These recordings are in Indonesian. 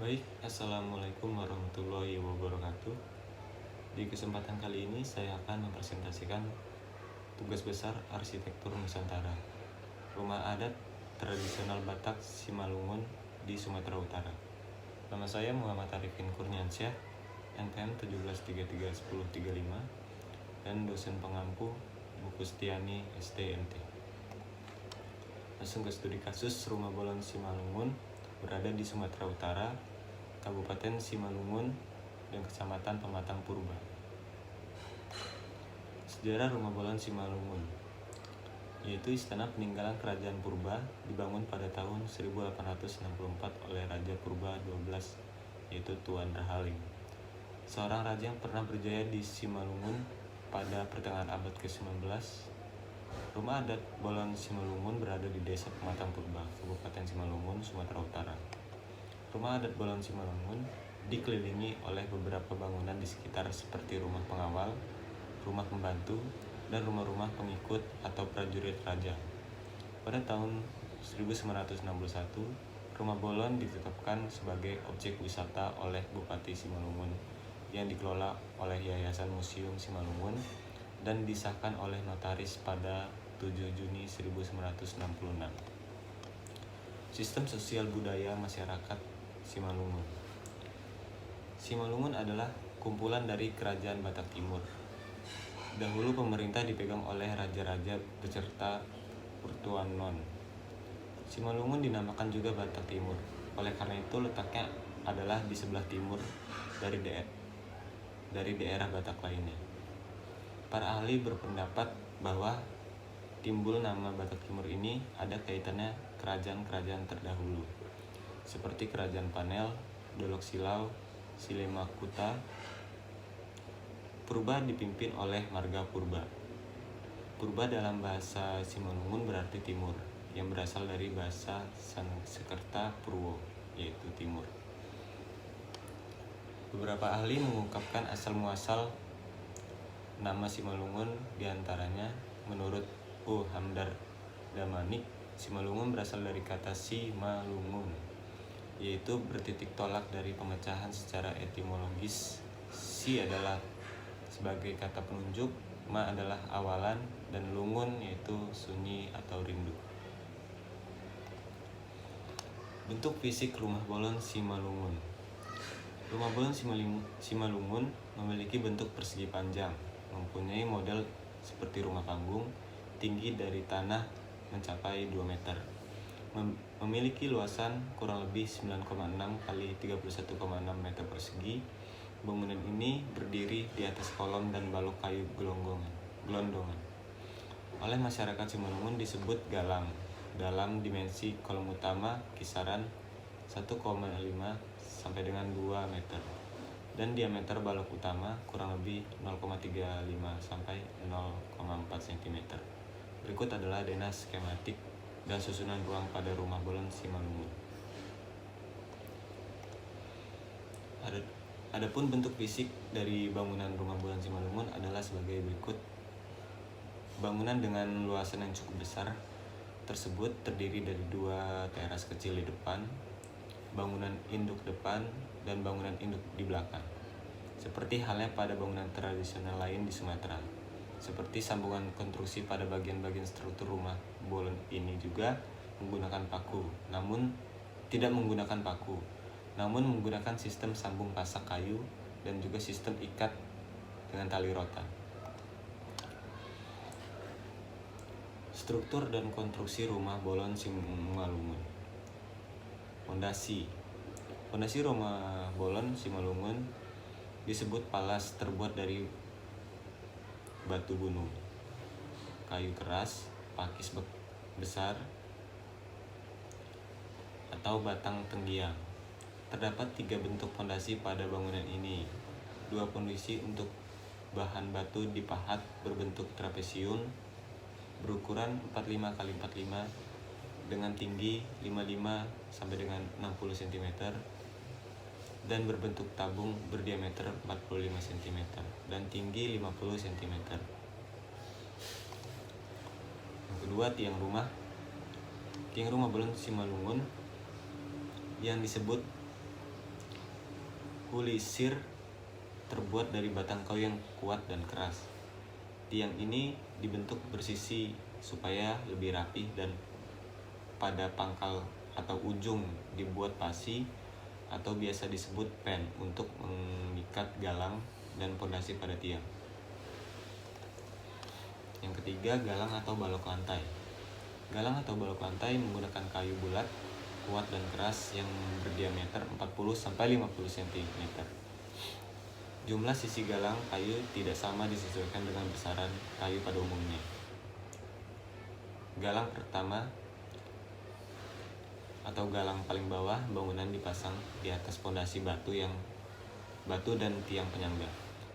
Baik, Assalamualaikum warahmatullahi wabarakatuh. Di kesempatan kali ini saya akan mempresentasikan tugas besar arsitektur Nusantara, rumah adat tradisional Batak Simalungun di Sumatera Utara. Nama saya Muhammad Arifin Kurniansyah, NPM 17331035, dan dosen pengampu Buku Setiani STMT. Langsung ke studi kasus. Rumah Bolon Simalungun berada di Sumatera Utara, Kabupaten Simalungun, dan Kecamatan Pematang Purba. Sejarah Rumah Bolon Simalungun, yaitu istana peninggalan Kerajaan Purba, dibangun pada tahun 1864 oleh Raja Purba XII, yaitu Tuan Rahaling, seorang raja yang pernah berjaya di Simalungun pada pertengahan abad ke-19. Rumah adat Bolon Simalungun berada di Desa Pematang Purba, Kabupaten Simalungun, Sumatera Utara. Rumah adat Bolon Simalungun dikelilingi oleh beberapa bangunan di sekitar seperti rumah pengawal, rumah pembantu, dan rumah-rumah pengikut atau prajurit raja. Pada tahun 1961, Rumah Bolon ditetapkan sebagai objek wisata oleh Bupati Simalungun yang dikelola oleh Yayasan Museum Simalungun dan disahkan oleh notaris pada 7 Juni 1966. Sistem sosial budaya masyarakat Simalungun. Simalungun adalah kumpulan dari Kerajaan Batak Timur. Dahulu pemerintah dipegang oleh raja-raja beserta Pertuanon. Simalungun dinamakan juga Batak Timur. Oleh karena itu letaknya adalah di sebelah timur dari daerah Batak lainnya. Para ahli berpendapat bahwa timbul nama Batak Timur ini ada kaitannya kerajaan-kerajaan terdahulu, seperti Kerajaan Panel, Dolok Silau, Silemakuta. Purba dipimpin oleh marga Purba. Purba dalam bahasa Simalungun berarti timur, yang berasal dari bahasa Sanskerta Purwo, yaitu timur. Beberapa ahli mengungkapkan asal-muasal nama Simalungun, diantaranya menurut U. Hamdar Damanik, Simalungun berasal dari kata Simalungun, yaitu bertitik tolak dari pemecahan secara etimologis. Si adalah sebagai kata penunjuk, ma adalah awalan, dan lungun yaitu sunyi atau rindu. Bentuk fisik Rumah Bolon Simalungun. Rumah Bolon Simalungun memiliki bentuk persegi panjang, mempunyai model seperti rumah panggung, tinggi dari tanah mencapai 2 meter. Memiliki luasan kurang lebih 9,6 kali 31,6 meter persegi. Bangunan ini berdiri di atas kolom dan balok kayu gelondongan. Oleh masyarakat Simalungun disebut galang. Dalam dimensi kolom utama kisaran 1,5 sampai dengan 2 meter. Dan diameter balok utama kurang lebih 0,35 sampai 0,4 cm. Berikut adalah dena skematik dan susunan ruang pada Rumah Bolon Simalungun. Adapun bentuk fisik dari bangunan Rumah Bolon Simalungun adalah sebagai berikut. Bangunan dengan luasan yang cukup besar tersebut terdiri dari 2 teras kecil di depan, bangunan induk depan, dan bangunan induk di belakang. Seperti halnya pada bangunan tradisional lain di Sumatera. Seperti sambungan konstruksi pada bagian-bagian struktur Rumah Bolon ini juga menggunakan paku, namun menggunakan sistem sambung pasak kayu dan juga sistem ikat dengan tali rotan. Struktur dan konstruksi Rumah Bolon Simalungun. Fondasi Rumah Bolon Simalungun disebut palas, terbuat dari batu gunung, kayu keras, pakis besar, atau batang tenggiang. Terdapat 3 bentuk fondasi pada bangunan ini. 2 fondasi untuk bahan batu dipahat berbentuk trapesium berukuran 45 x 45 dengan tinggi 55 sampai dengan 60 cm dan berbentuk tabung berdiameter 45 cm dan tinggi 50 cm. Yang kedua, tiang rumah Bolon Simalungun yang disebut Hulisir terbuat dari batang kayu yang kuat dan keras. Tiang ini dibentuk bersisi supaya lebih rapih, dan pada pangkal atau ujung dibuat pasi atau biasa disebut pen untuk mengikat galang dan pondasi pada tiang. Yang ketiga, galang atau balok lantai. Galang atau balok lantai menggunakan kayu bulat, kuat dan keras yang berdiameter 40-50 cm. Jumlah sisi galang kayu tidak sama disesuaikan dengan besaran kayu pada umumnya. Galang pertama atau galang paling bawah bangunan dipasang di atas pondasi batu dan tiang penyangga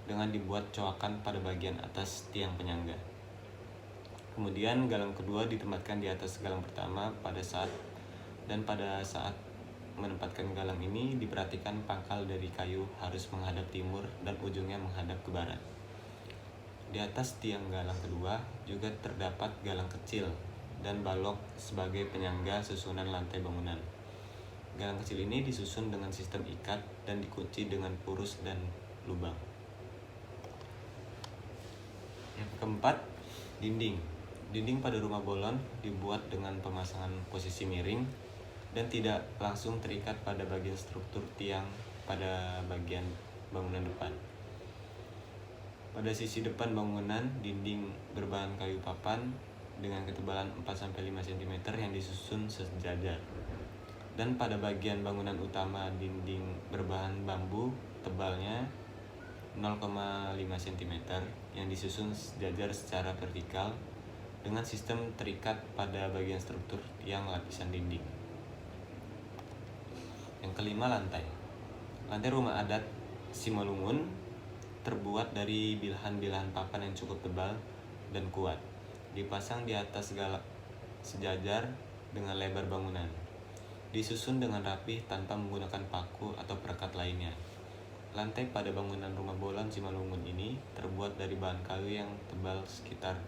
dengan dibuat coakan pada bagian atas tiang penyangga. Kemudian galang kedua ditempatkan di atas galang pertama pada saat menempatkan galang ini diperhatikan pangkal dari kayu harus menghadap timur dan ujungnya menghadap ke barat. Di atas tiang galang kedua juga terdapat galang kecil dan balok sebagai penyangga susunan lantai bangunan. Galang kecil ini disusun dengan sistem ikat dan dikunci dengan purus dan lubang. Yang keempat, dinding. Dinding pada rumah bolon dibuat dengan pemasangan posisi miring dan tidak langsung terikat pada bagian struktur tiang pada bagian bangunan depan. Pada sisi depan bangunan, dinding berbahan kayu papan dengan ketebalan 4-5 cm yang disusun sejajar. Dan pada bagian bangunan utama, dinding berbahan bambu tebalnya 0,5 cm yang disusun sejajar secara vertikal dengan sistem terikat pada bagian struktur yang lapisan dinding. Yang kelima, lantai. Lantai rumah adat Simalungun terbuat dari bilahan-bilahan papan yang cukup tebal dan kuat, dipasang di atas galak sejajar dengan lebar bangunan, disusun dengan rapih tanpa menggunakan paku atau perekat lainnya. Lantai pada bangunan rumah bolon Simalungun ini terbuat dari bahan kayu yang tebal sekitar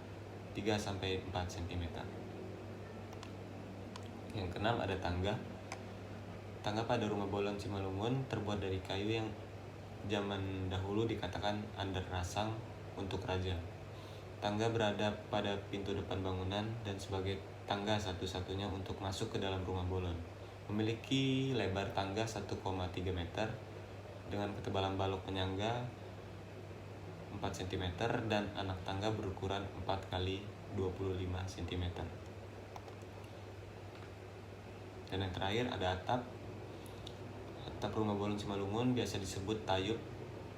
3-4 cm. Yang keenam, ada tangga. Tangga pada rumah bolon Simalungun terbuat dari kayu yang zaman dahulu dikatakan andar rasang untuk raja. Tangga berada pada pintu depan bangunan dan sebagai tangga satu-satunya untuk masuk ke dalam rumah bolon. Memiliki lebar tangga 1,3 meter dengan ketebalan balok penyangga 4 cm dan anak tangga berukuran 4x25 cm. Dan yang terakhir, ada atap. Atap rumah bolon Simalungun biasa disebut tayub,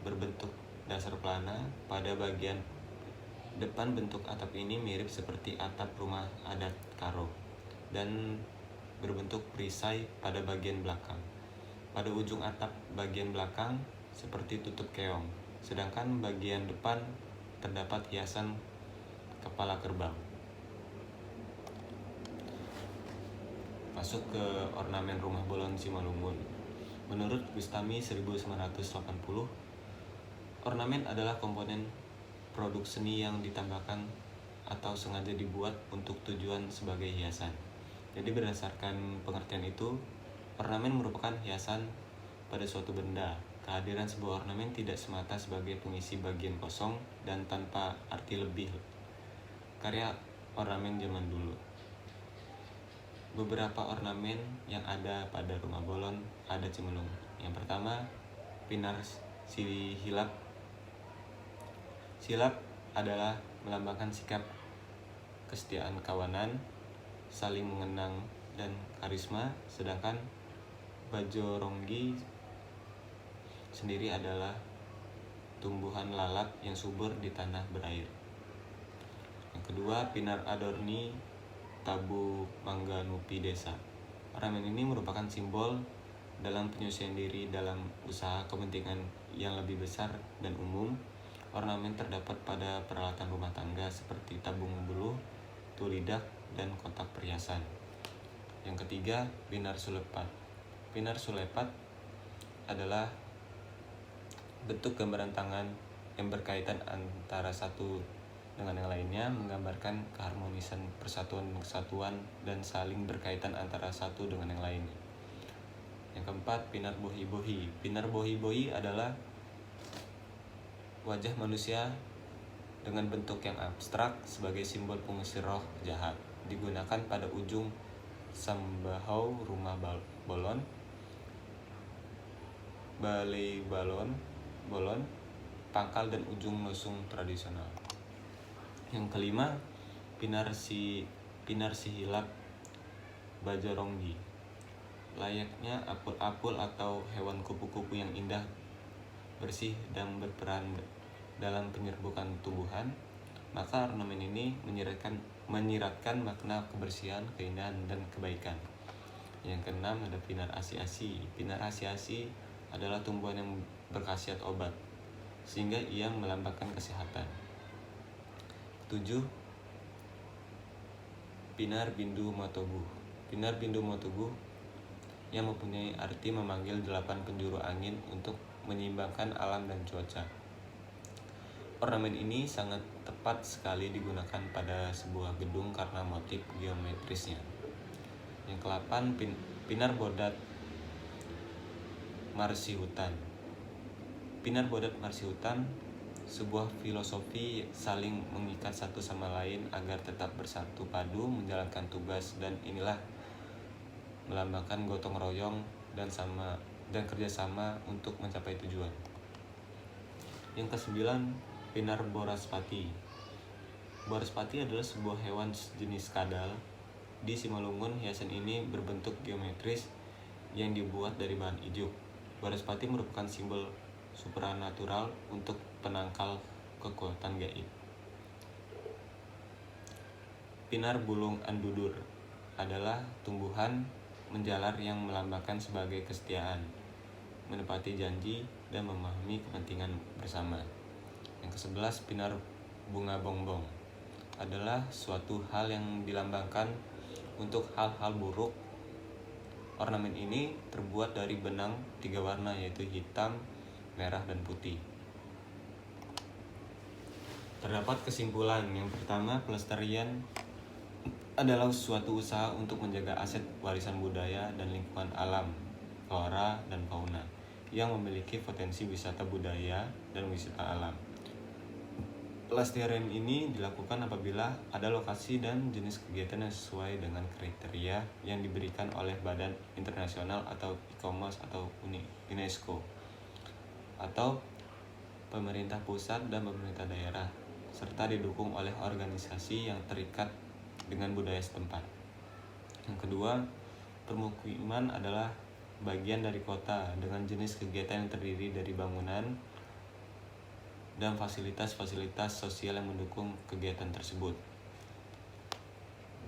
berbentuk dasar pelana. Pada bagian depan bentuk atap ini mirip seperti atap rumah adat Karo dan berbentuk perisai pada bagian belakang. Pada ujung atap bagian belakang seperti tutup keong, sedangkan bagian depan terdapat hiasan kepala kerbau. Masuk ke ornamen rumah bolon Simalungun. Menurut Bustami 1980, ornamen adalah komponen produk seni yang ditambahkan atau sengaja dibuat untuk tujuan sebagai hiasan. Jadi berdasarkan pengertian itu, ornamen merupakan hiasan pada suatu benda. Kehadiran sebuah ornamen tidak semata sebagai pengisi bagian kosong dan tanpa arti lebih. Karya ornamen zaman dulu. Beberapa ornamen yang ada pada rumah bolon adat Simalungun. Yang pertama, pinar silap. Silap adalah melambangkan sikap kesetiaan kawanan, saling mengenang dan karisma, sedangkan bajoronggi sendiri adalah tumbuhan lalap yang subur di tanah berair. Yang kedua, pinar adorni tabu mangganupi desa. Ornamen ini merupakan simbol dalam penyucian diri dalam usaha kepentingan yang lebih besar dan umum. Ornamen terdapat pada peralatan rumah tangga seperti tabung buluh, tulidak, dan kotak perhiasan. Yang ketiga, pinar sulepat. Pinar sulepat adalah bentuk gambaran tangan yang berkaitan antara satu dengan yang lainnya, menggambarkan keharmonisan, persatuan dan kesatuan, dan saling berkaitan antara satu dengan yang lainnya. Yang keempat, pinar bohi-bohi. Pinar bohi-bohi adalah wajah manusia dengan bentuk yang abstrak sebagai simbol pengusir roh jahat. Digunakan pada ujung sambahau, rumah bolon, balai bolon, pangkal dan ujung nosung tradisional. Yang kelima, pinar sihilak bajaronggi. Layaknya apul-apul atau hewan kupu-kupu yang indah, bersih dan berperan dalam penyerbukan tumbuhan, maka ornamen ini menyiratkan makna kebersihan, keindahan, dan kebaikan. Yang keenam ada pinar asi-asi. Pinar asi-asi adalah tumbuhan yang berkhasiat obat, sehingga ia melambangkan kesehatan. 7. Pinar bindu motogu. Pinar bindu motogu yang mempunyai arti memanggil 8 penjuru angin untuk menyeimbangkan alam dan cuaca. Ornamen ini sangat tepat sekali digunakan pada sebuah gedung karena motif geometrisnya. Yang ke-8, pinar bodat marsi hutan. Pinar bodat marsi hutan sebuah filosofi saling mengikat satu sama lain agar tetap bersatu padu menjalankan tugas, dan inilah melambangkan gotong royong dan kerjasama untuk mencapai tujuan. Yang ke-9, pinar boraspati. Boraspati adalah sebuah hewan jenis kadal. Di Simalungun, hiasan ini berbentuk geometris yang dibuat dari bahan ijuk. Boraspati merupakan simbol supranatural untuk penangkal kekuatan gaib. Pinar bulung andudur adalah tumbuhan menjalar yang melambangkan sebagai kesetiaan, menepati janji, dan memahami kepentingan bersama. Yang ke-11, pinar bunga bongbong adalah suatu hal yang dilambangkan untuk hal-hal buruk. Ornamen ini terbuat dari benang 3 warna, yaitu hitam, merah, dan putih. Terdapat kesimpulan. Yang pertama, pelestarian adalah suatu usaha untuk menjaga aset warisan budaya dan lingkungan alam, flora dan fauna, yang memiliki potensi wisata budaya dan wisata alam. Pelestarian ini dilakukan apabila ada lokasi dan jenis kegiatan yang sesuai dengan kriteria yang diberikan oleh Badan Internasional atau e-commerce atau UNESCO, atau pemerintah pusat dan pemerintah daerah, serta didukung oleh organisasi yang terikat dengan budaya setempat. Yang kedua, permukiman adalah bagian dari kota dengan jenis kegiatan yang terdiri dari bangunan dan fasilitas-fasilitas sosial yang mendukung kegiatan tersebut.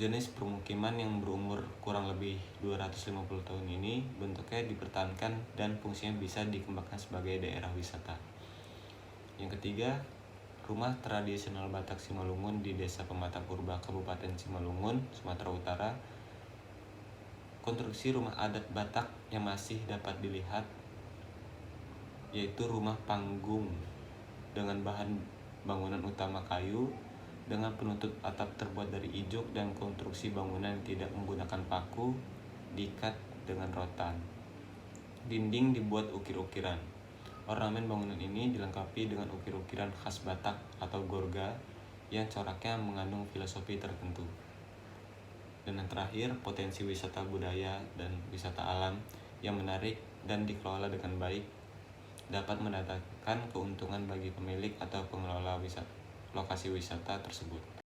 Jenis permukiman yang berumur kurang lebih 250 tahun ini bentuknya dipertahankan dan fungsinya bisa dikembangkan sebagai daerah wisata. Yang ketiga, rumah tradisional Batak Simalungun di Desa Pematang Purba, Kabupaten Simalungun, Sumatera Utara. Konstruksi rumah adat Batak yang masih dapat dilihat yaitu rumah panggung dengan bahan bangunan utama kayu, dengan penutup atap terbuat dari ijuk, dan konstruksi bangunan yang tidak menggunakan paku, diikat dengan rotan. Dinding dibuat ukir-ukiran. Ornamen bangunan ini dilengkapi dengan ukir-ukiran khas Batak atau gorga yang coraknya mengandung filosofi tertentu. Dan yang terakhir, potensi wisata budaya dan wisata alam yang menarik dan dikelola dengan baik dapat mendatangkan keuntungan bagi pemilik atau pengelola lokasi wisata tersebut.